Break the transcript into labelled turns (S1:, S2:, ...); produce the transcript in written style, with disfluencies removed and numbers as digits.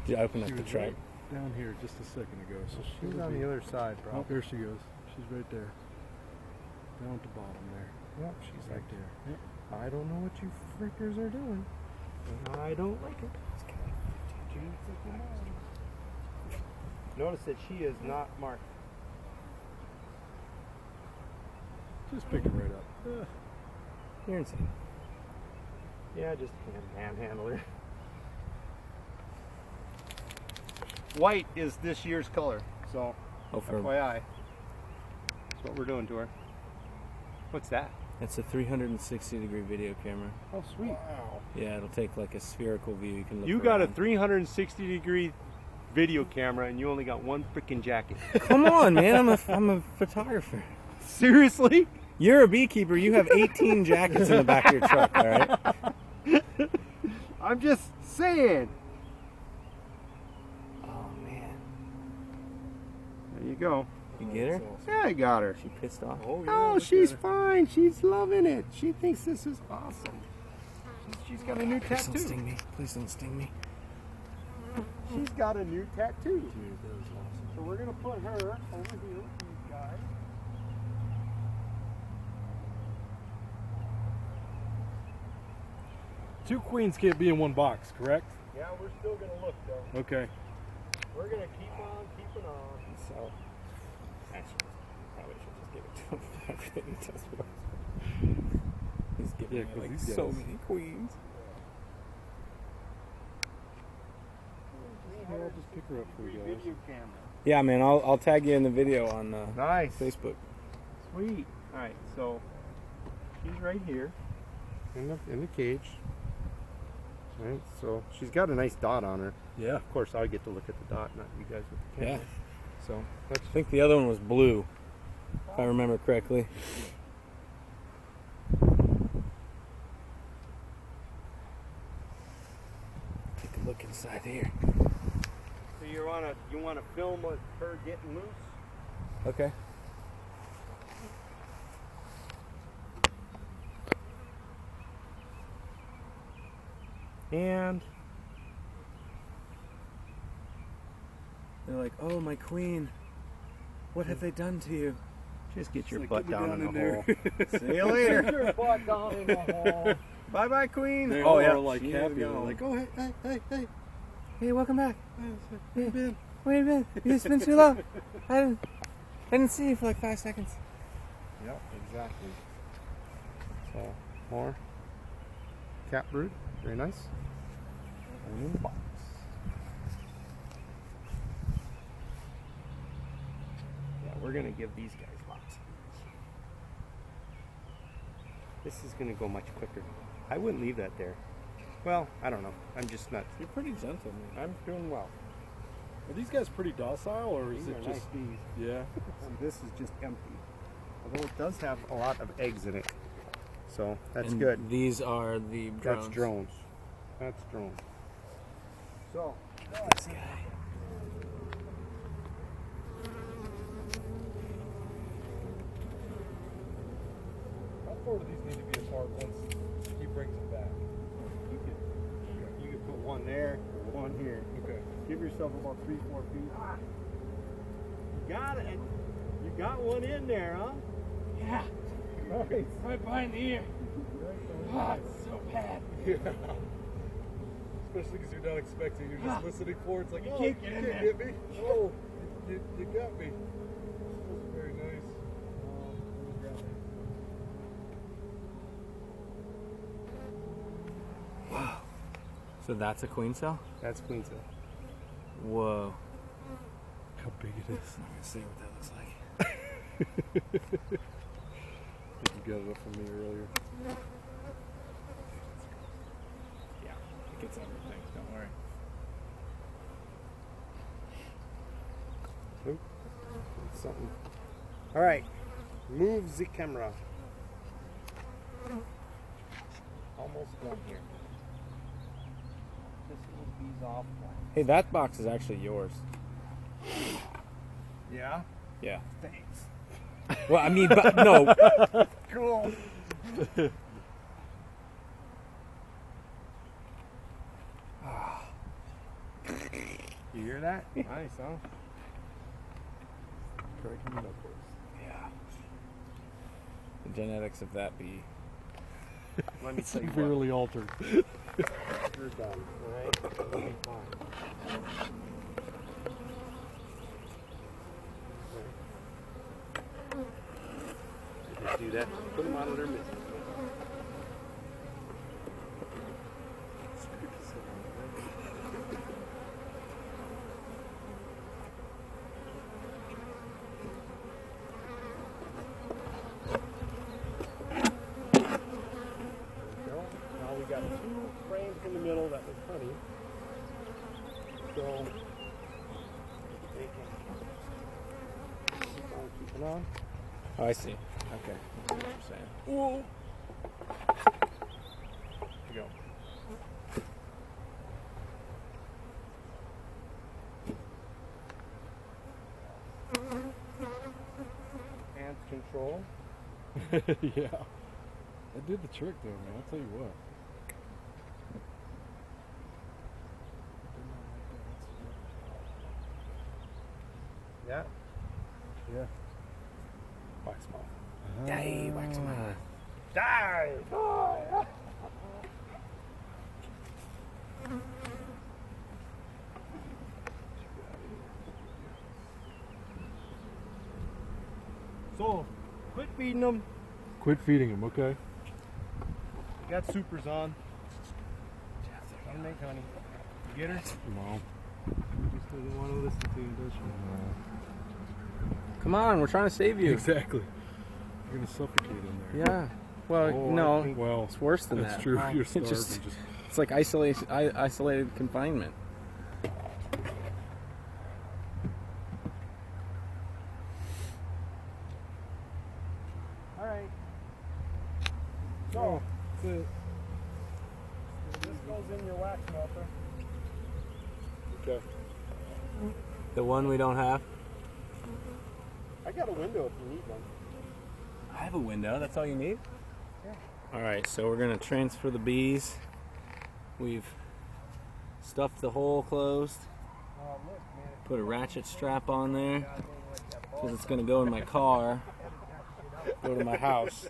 S1: Did you open up the truck?
S2: Right down here just a second ago. So
S3: she's on the other side, bro.
S2: Oh, there she goes. She's right there. Down at the bottom there.
S3: Yep, she's
S2: Right there. Yep.
S3: I don't know what you frickers are doing. I don't like it. Notice that she is not marked.
S2: Just pick it right up.
S1: You're insane.
S3: Yeah, just handle her. White is this year's color, so FYI. That's what we're doing to her. What's that?
S1: It's a 360-degree video camera.
S3: Oh, sweet. Wow.
S1: Yeah, it'll take like a spherical view. You can look
S3: You got a
S1: around.
S3: 360-degree video camera and you only got one freaking jacket.
S1: Come on, man. I'm a photographer.
S3: Seriously?
S1: You're a beekeeper. You have 18 jackets in the back of your truck, all right?
S3: I'm just saying.
S1: Oh, man.
S3: There you go.
S1: You get her?
S2: Awesome.
S3: Yeah, I got her.
S1: She pissed off?
S2: Oh, yeah,
S3: Oh,
S2: look
S3: she's
S2: at her.
S3: fine. She's loving it. She thinks this is awesome. She's got a new
S1: Please don't
S3: tattoo.
S1: sting me. Please don't sting me.
S3: She's got a new tattoo.
S2: Dude, that was awesome.
S3: So we're going to put her over here with these guys.
S2: Two queens can't be in one box, correct?
S3: Yeah, we're still going to look, though.
S2: Okay.
S3: We're going to keep on keeping on.
S1: So, actually, probably should just give it to him for everything he does for us. He's giving
S2: Yeah,
S1: me
S2: 'cause
S1: like
S2: these
S1: so
S2: guys-
S1: many queens.
S2: Here, I'll just pick her up for you guys.
S3: Video camera.
S1: Yeah, man, I'll tag you in the video on
S3: Nice.
S1: Facebook.
S3: Sweet. All right, so she's right here in the cage. Right, so she's got a nice dot on her.
S2: Yeah.
S3: Of course, I get to look at the dot, not you guys with the camera.
S1: Yeah.
S3: So
S1: I think the other one was blue, if I remember correctly. Take a look inside here.
S3: So you wanna film with her getting loose?
S1: Okay.
S3: And
S1: They're like, oh, my queen, what have they done to you?
S3: just get your
S2: like,
S3: butt
S2: get me
S3: down in the
S2: there.
S3: hole. See you later. Get your butt down in the hole. Bye bye, queen.
S2: They
S3: Oh
S2: all
S3: yeah,
S2: are like
S3: she is
S2: happy. They're
S3: gone.
S2: like, oh, hey.
S1: Hey, welcome back.
S2: Where you been?
S1: Where you been? It's been too long. I didn't see you for like 5 seconds.
S3: Yep, exactly. So more cat brood, very nice. And in the box. Yeah, we're gonna give these guys lots of these. This is gonna go much quicker. I wouldn't leave that there. Well, I don't know. I'm just not.
S1: You're pretty gentle, man.
S3: I'm doing well.
S2: Are these guys pretty docile, or is
S3: These
S2: it
S3: are
S2: just?
S3: nice bees.
S2: Yeah.
S3: See, this is just empty. Although it does have a lot of eggs in it. So that's
S1: And
S3: good.
S1: These are the drones.
S3: That's drones. That's drones. So,
S1: This guy.
S2: How far do these need to be apart once he brings them back?
S3: you could put one there, one here.
S2: Okay.
S3: Give yourself about 3-4 feet. You got it. You got one in there, huh?
S1: Yeah,
S3: Nice.
S1: right behind the ear. Oh, it's so bad.
S2: Yeah. Especially because you're not expecting, you're just listening for it. It's like,
S1: You
S2: oh,
S1: can't
S2: you
S1: get in
S2: can't
S1: there.
S2: get me. Oh, you got me. This was very nice.
S1: Wow. So that's a queen cell?
S3: That's queen cell.
S1: Whoa.
S2: How big it is.
S1: I'm gonna see what that looks like.
S2: I think you got it up from me earlier.
S1: Yeah, it gets everything, don't worry.
S3: Oop. That's something. All right. Move the camera. Almost done here. This little bee's off.
S1: Hey, that box is actually yours.
S3: Yeah?
S1: Yeah.
S3: Thanks.
S1: Well, I mean, but no.
S3: Cool. You hear that? Nice, huh? Cracking it up.
S1: Yeah. The genetics of that bee.
S3: Let me tell you
S2: Severely altered.
S3: You're done, alright? You'll be fine. Just do that. Put them on with their mittens. Now we got 2 frames in the middle that was honey. So they can keep on.
S1: Oh, I see. Okay. I see what you're saying.
S3: Whoa! Here you go. Hands control.
S2: Yeah. That did the trick though, man. I'll tell you what.
S3: Yeah.
S2: Yeah.
S1: Wax moth. Yay, wax moth.
S3: Die! Die! So, quit feeding them.
S2: Quit feeding him, okay?
S3: You got supers on. Don't make honey. You get her?
S2: No. Just doesn't want to listen to you, does she?
S1: Come on, we're trying to save you.
S2: Exactly. You're gonna suffocate in there.
S1: Yeah. Well,
S2: Oh,
S1: no.
S2: I think, well,
S1: It's worse than
S2: that's
S1: that.
S2: true. You're
S1: It's
S2: starving.
S1: just- It's like isolated confinement.
S3: All right.
S2: Oh,
S3: So,
S2: that's it.
S3: this goes in your wax melter.
S2: Okay.
S1: The one we don't have?
S3: I got a window if you need one.
S1: I have a window. That's all you need?
S3: Yeah.
S1: All right, so we're going to transfer the bees. We've stuffed the hole closed.
S3: Oh, look, man.
S1: Put a ratchet strap on there because it's going to go in my car, go to my house.